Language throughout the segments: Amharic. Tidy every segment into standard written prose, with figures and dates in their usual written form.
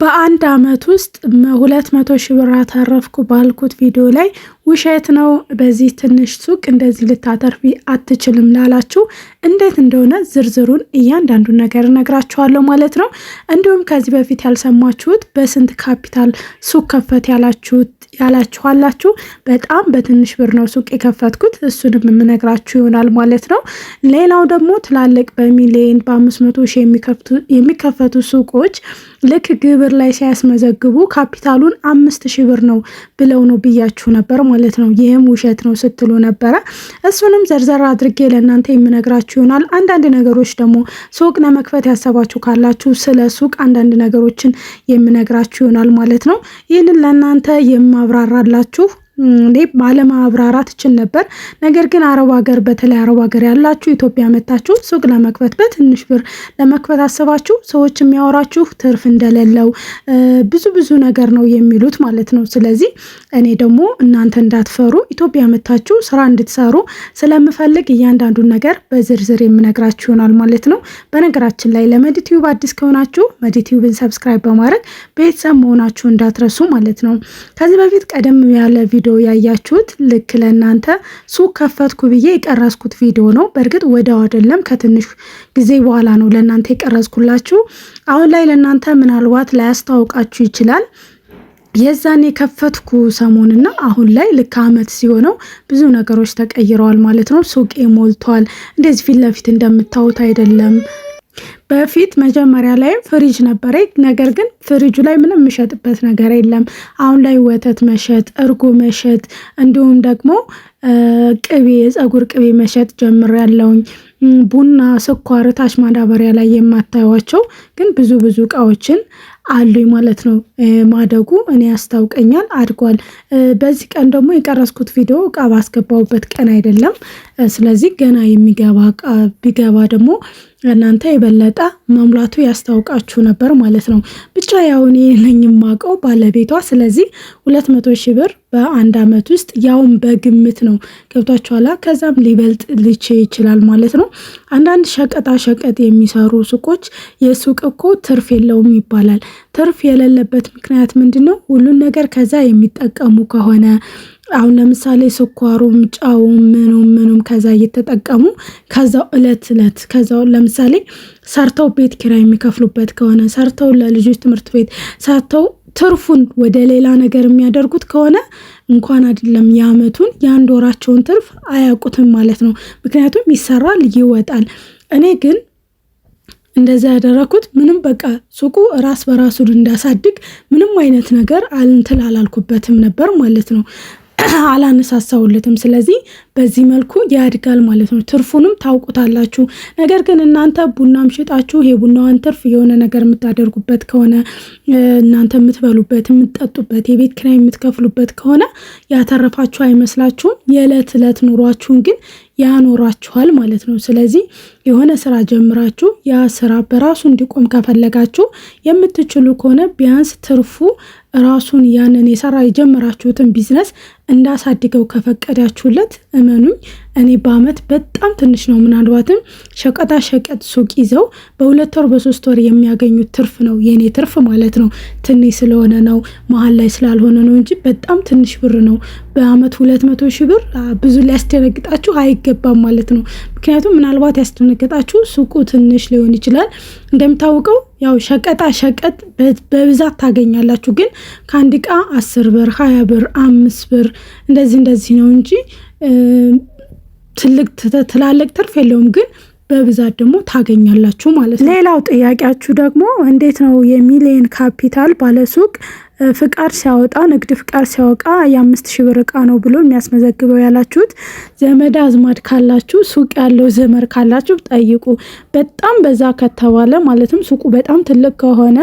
በአንድ አመት ውስጥ 200 ሺህ ብር አተረፍኩ ባልኩት ቪዲዮ ላይ ውሸት ነው፣ በዚህ ትንሽ ሱቅ እንደዚህ ልታተርፊ አትችልም ላላችሁ እንዴት እንደሆነ ዝርዝሩን እያንዳንዱን ነገር እነግራችኋለሁ ማለት ነው። እንዲሁም ከዚህ በፊት ያልሰማችሁት በስንት ካፒታል ሱቅ ከፈት ያላችኋላችሁ፣ በጣም በትንሽ ብር ነው ሱቅ የከፈትኩት፣ እሱንም የምነግራችሁ ይሆናል ማለት ነው። ሌላው ደግሞ ትላልቅ በሚሊዮን በ500 ሺህ የሚከፈቱ ሱቆች ልክ ግብር ላይ ሲያስመዘግቡ ካፒታሉን 5,000 ብር ነው ብለው ነው ብያችሁ ነበር ማለት ነው። ይህም ውሸት ነው ስትሉ ነበረ። እሱንም ዘርዘር አድርጌ ለእናንተ የምነግራችሁ ይሆናል። አንዳንድ ነገሮች ደግሞ ሱቅ ለመክፈት ያሰባችሁ ካላችሁ ስለ ሱቅ አንዳንድ ነገሮችን የምነግራችሁ ይሆናል ማለት ነው። ይህንን ለእናንተ የማብራራላችሁ እኔ ባለማብራራት እችል ነበር። ነገር ግን አረብ ሀገር በተለይ አረብ ሀገር ያላችሁ ኢትዮጵያ መታችሁ ሱቅ ለመክፈት በትንሽ ብር ለመክፈት አስባችሁ ሰዎች የሚያወራችሁ ትርፍ እንደሌለው ብዙ ነገር ነው የሚሉት ማለት ነው። ስለዚህ እኔ ደግሞ እናንተ እንዳትፈሩ ኢትዮጵያ መታችሁ ስራ እንድትሰሩ ስለምፈልግ እያንዳንዱን ነገር በዝርዝር የምነግራችሁ ይሆናል ማለት ነው። በነገራችን ላይ ለመዲቲዩብ አዲስ ከሆናችሁ መዲቲዩብን ሰብስክራይብ በማድረግ ቤተሰብ መሆናችሁ እንዳትረሱ ማለት ነው። ከዚህ በፊት ቀደም ያለ ቪዲዮ ያያችሁት ልክ ለእናንተ ሱቅ ከፈትኩ ብዬ የቀረጽኩት ቪዲዮ ነው። በእርግጥ ወዲያው አይደለም ከትንሽ ጊዜ በኋላ ነው ለእናንተ የቀረጽኩላችሁ። አሁን ላይ ለእናንተ ምናልባት ላያስታውቃችሁ ይችላል። የዛን የከፈትኩ ሰሞንና አሁን ላይ ልክ አመት ሲሆነው ብዙ ነገሮች ተቀይረዋል ማለት ነው። ሱቄ ሞልቷል። እንደዚህ ፊት ለፊት እንደምታዩት አይደለም። በፊት መጀመሪያ ላይ ፍሪጅ ነበረ። ነገር ግን ፍሪጁ ላይ ምንም የምሸጥበት ነገር የለም። አሁን ላይ ወተት መሸጥ፣ እርጎ መሸጥ እንዲሁም ደግሞ ቅቤ፣ የፀጉር ቅቤ መሸጥ ጀምሬያለሁኝ። ቡና፣ ስኳር ታች ማዳበሪያ ላይ የማታዩዋቸው ግን ብዙ እቃዎችን አሉኝ ማለት ነው። ማደጉ እኔ ያስታውቀኛል፣ አድጓል። በዚህ ቀን ደግሞ የቀረስኩት ቪዲዮ እቃ ባስገባሁበት ቀን አይደለም። ስለዚህ ገና የሚገባ እቃ ቢገባ ደግሞ እናንተ የበለጠ መሙላቱ ያስታውቃችሁ ነበር ማለት ነው። ብቻ ያው እኔ ነኝ የማውቀው ባለቤቷ። ስለዚህ 200 ሺህ ብር በአንድ አመት ውስጥ ያውም በግምት ነው። ገብቷችኋላ? ከዛም ሊበልጥ ይችላል ማለት ነው። አንዳንድ ሸቀጣ ሸቀጥ የሚሰሩ ሱቆች የሱቅ እኮ ትርፍ የለውም ይባላል። ትርፍ የሌለበት ምክንያት ምንድን ነው? ሁሉን ነገር ከዛ የሚጠቀሙ ከሆነ አሁን ለምሳሌ ስኳሩም ጫውም ምኑም ከዛ እየተጠቀሙ ከዛው እለት ከዛው ለምሳሌ ሰርተው ቤት ኪራይ የሚከፍሉበት ከሆነ ሰርተው ለልጆች ትምህርት ቤት ሰርተው ትርፉን ወደ ሌላ ነገር የሚያደርጉት ከሆነ እንኳን አይደለም የአመቱን የአንድ ወራቸውን ትርፍ አያውቁትም ማለት ነው። ምክንያቱም ይሰራል ይወጣል። እኔ ግን እንደዛ ያደረኩት ምንም በቃ ሱቁ ራስ በራሱን እንዳሳድግ ምንም አይነት ነገር አላልኩበትም ነበር ማለት ነው። አላነሳሳውለትም። ስለዚህ በዚህ መልኩ ያድጋል ማለት ነው። ትርፉንም ታውቁታላችሁ። ነገር ግን እናንተ ቡናም ሽጣችሁ የቡናዋን ትርፍ የሆነ ነገር የምታደርጉበት ከሆነ እናንተ የምትበሉበት የምትጠጡበት የቤት ኪራይ የምትከፍሉበት ከሆነ ያተረፋችሁ አይመስላችሁም። የዕለት ዕለት ኑሯችሁን ግን ያኖራችኋል ማለት ነው። ስለዚህ የሆነ ስራ ጀምራችሁ ያ ስራ በራሱ እንዲቆም ከፈለጋችሁ የምትችሉ ከሆነ ቢያንስ ትርፉ ራሱን ያንን የጀመራችሁትን ቢዝነስ እንዳሳድገው ከፈቀዳችሁለት እመኑኝ፣ እኔ በአመት በጣም ትንሽ ነው። ምናልባትም ሸቀጣ ሸቀጥ ሱቅ ይዘው በ2 ወር በ3 ወር የሚያገኙት ትርፍ ነው የኔ ትርፍ ማለት ነው። ትንሽ ስለሆነ ነው መሀል ላይ ስላልሆነ ነው እንጂ በጣም ትንሽ ብር ነው። በአመት 200 ሺህ ብር ብዙ ሊያስደነግጣችሁ አይገባም ማለት ነው። ምክንያቱም ምናልባት ያስደነግጣችሁ ሱቁ ትንሽ ሊሆን ይችላል። እንደሚታወቀው ያው ሸቀጣ ሸቀጥ በብዛት ታገኛላችሁ። ግን ከአንድ እቃ 10 ብር 20 ብር 5 ብር እንደዚህ ነው እንጂ ትላልቅ ትርፍ የለውም። ግን በብዛት ደግሞ ታገኛላችሁ ማለት ነው። ሌላው ጥያቄያችሁ ደግሞ እንዴት ነው የሚሊየን ካፒታል ባለሱቅ ፍቃድ ሲያወጣ ንግድ ፍቃድ ሲያወጣ የ5,000 ብር እቃ ነው ብሎ የሚያስመዘግበው ያላችሁት፣ ዘመድ አዝማድ ካላችሁ ሱቅ ያለው ዘመድ ካላችሁ ጠይቁ። በጣም በዛ ከተባለ ማለትም ሱቁ በጣም ትልቅ ከሆነ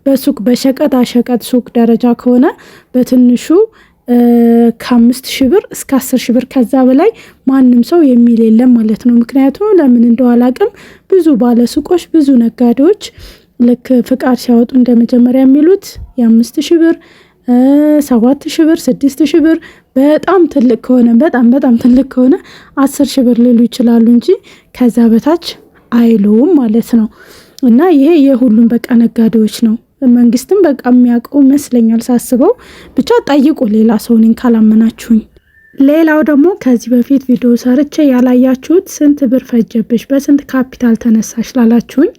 በሱቅ በሸቀጣ ሸቀጥ ሱቅ ደረጃ ከሆነ በትንሹ ከ5,000 ብር እስከ 10,000 ብር ከዛ በላይ ማንም ሰው የሚል የለም ማለት ነው። ምክንያቱም ለምን እንደው አላቅም ብዙ ባለሱቆች ብዙ ነጋዴዎች ልክ ፍቃድ ሲያወጡ እንደመጀመሪያ የሚሉት የ5,000 ብር 7,000 ብር 6,000 ብር በጣም ትልቅ ከሆነ በጣም ትልቅ ከሆነ 10,000 ብር ሊሉ ይችላሉ እንጂ ከዛ በታች አይሉም ማለት ነው። እና ይሄ የሁሉም በቃ ነጋዴዎች ነው። መንግስትም በቃ የሚያውቀው ይመስለኛል ሳስበው። ብቻ ጠይቁ ሌላ ሰው እኔን ካላመናችሁኝ። ሌላው ደግሞ ከዚህ በፊት ቪዲዮ ሰርቼ ያላያችሁት ስንት ብር ፈጀብሽ፣ በስንት ካፒታል ተነሳሽ ላላችሁኝ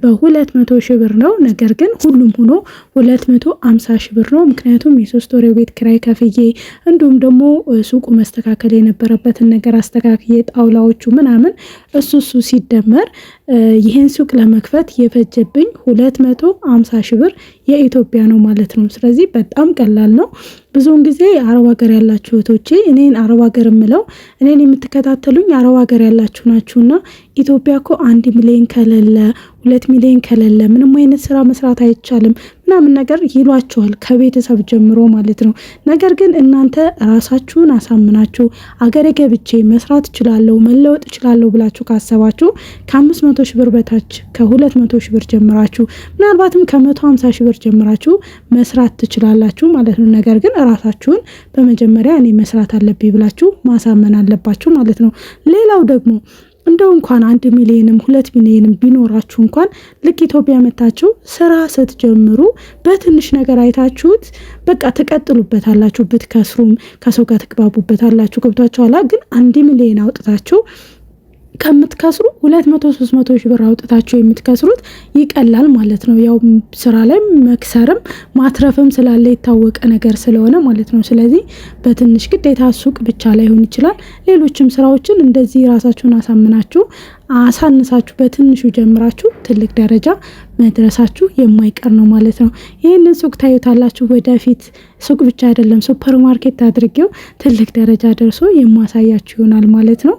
በ200 ሺህ ብር ነው። ነገር ግን ሁሉም ሆኖ 250 ሺህ ብር ነው። ምክንያቱም የ3 ወር ቤት ኪራይ ከፍዬ እንዲሁም ደግሞ ሱቁ መስተካከል የነበረበትን ነገር አስተካክዬ ጣውላዎቹ ምናምን እሱ ሲደመር ይህን ሱቅ ለመክፈት የፈጀብኝ 250 ሺህ ብር የኢትዮጵያ ነው ማለት ነው። ስለዚህ በጣም ቀላል ነው። ብዙውን ጊዜ አረብ ሀገር ያላችሁ እህቶቼ እኔን አረብ ሀገር የምለው እኔን የምትከታተሉኝ አረብ ሀገር ያላችሁ ናችሁና ኢትዮጵያ እኮ 1 ሚሊዮን ከሌለ 2 ሚሊዮን ከሌለ ምንም አይነት ስራ መስራት አይቻልም ምናምን ነገር ይሏችኋል ከቤተሰብ ጀምሮ ማለት ነው። ነገር ግን እናንተ ራሳችሁን አሳምናችሁ አገሬ ገብቼ መስራት እችላለሁ መለወጥ እችላለሁ ብላችሁ ካሰባችሁ ከ500 ሺህ ብር በታች ከ200 ሺህ ብር ጀምራችሁ ምናልባትም ከ150 ሺህ ብር ጀምራችሁ መስራት ትችላላችሁ ማለት ነው። ነገር ግን ራሳችሁን በመጀመሪያ እኔ መስራት አለብኝ ብላችሁ ማሳመን አለባችሁ ማለት ነው። ሌላው ደግሞ እንደው እንኳን 1 ሚሊዮንም 2 ሚሊዮንም ቢኖራችሁ እንኳን ልክ ኢትዮጵያ መታችሁ ስራ ስትጀምሩ በትንሽ ነገር አይታችሁት በቃ ትቀጥሉበታላችሁ። ብትከስሩም ከሰው ጋር ትግባቡበታላችሁ። ገብቷችኋል። ግን 1 ሚሊዮን አውጥታችሁ ከምትከስሩ 200-300 ሺህ ብር አውጥታችሁ የምትከስሩት ይቀላል ማለት ነው። ያው ስራ ላይ መክሰርም ማትረፍም ስላለ የታወቀ ነገር ስለሆነ ማለት ነው። ስለዚህ በትንሽ ግዴታ ሱቅ ብቻ ላይሆን ይችላል። ሌሎችም ስራዎችን እንደዚህ ራሳችሁን አሳምናችሁ አሳንሳችሁ በትንሹ ጀምራችሁ ትልቅ ደረጃ መድረሳችሁ የማይቀር ነው ማለት ነው። ይህንን ሱቅ ታዩታላችሁ ወደፊት። ሱቅ ብቻ አይደለም ሱፐር ማርኬት አድርጌው ትልቅ ደረጃ ደርሶ የማሳያችሁ ይሆናል ማለት ነው።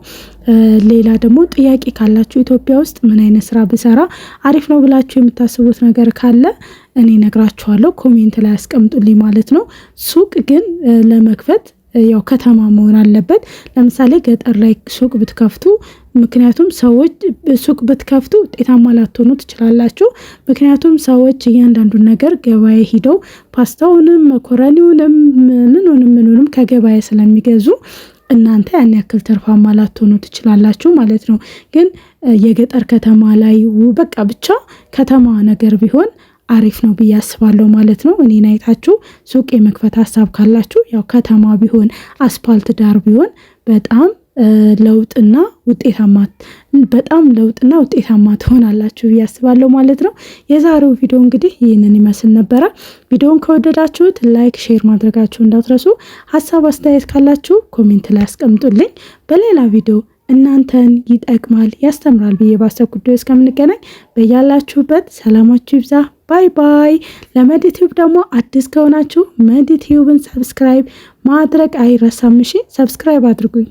ሌላ ደግሞ ጥያቄ ካላችሁ ኢትዮጵያ ውስጥ ምን አይነት ስራ ብሰራ አሪፍ ነው ብላችሁ የምታስቡት ነገር ካለ እኔ ነግራችኋለሁ። ኮሜንት ላይ አስቀምጡልኝ ማለት ነው። ሱቅ ግን ለመክፈት ያው ከተማ መሆን አለበት። ለምሳሌ ገጠር ላይ ሱቅ ብትከፍቱ ምክንያቱም ሰዎች ሱቅ ብትከፍቱ ውጤታማ ላትሆኑ ትችላላችሁ። ምክንያቱም ሰዎች እያንዳንዱን ነገር ገበያ ሂደው ፓስታውንም መኮረኒውንም ምኑንም ከገበያ ስለሚገዙ እናንተ ያን ያክል ትርፋማ ላትሆኑ ትችላላችሁ ማለት ነው። ግን የገጠር ከተማ ላይ በቃ ብቻ ከተማ ነገር ቢሆን አሪፍ ነው ብዬ አስባለሁ ማለት ነው። እኔን አይታችሁ ሱቅ የመክፈት ሀሳብ ካላችሁ ያው ከተማ ቢሆን አስፓልት ዳር ቢሆን በጣም ለውጥና ውጤታማ ትሆናላችሁ ብዬ አስባለሁ ማለት ነው። የዛሬው ቪዲዮ እንግዲህ ይህንን ይመስል ነበረ። ቪዲዮውን ከወደዳችሁት ላይክ፣ ሼር ማድረጋችሁ እንዳትረሱ። ሀሳብ አስተያየት ካላችሁ ኮሜንት ላይ አስቀምጡልኝ። በሌላ ቪዲዮ እናንተን ይጠቅማል ያስተምራል ብዬ ባሰብኩት ጉዳይ እስከምንገናኝ በያላችሁበት ሰላማችሁ ይብዛ። ባይ ባይ። ለመዲቲዩብ ደግሞ አዲስ ከሆናችሁ መዲቲዩብን ሰብስክራይብ ማድረግ አይረሳም። እሺ ሰብስክራይብ አድርጉኝ።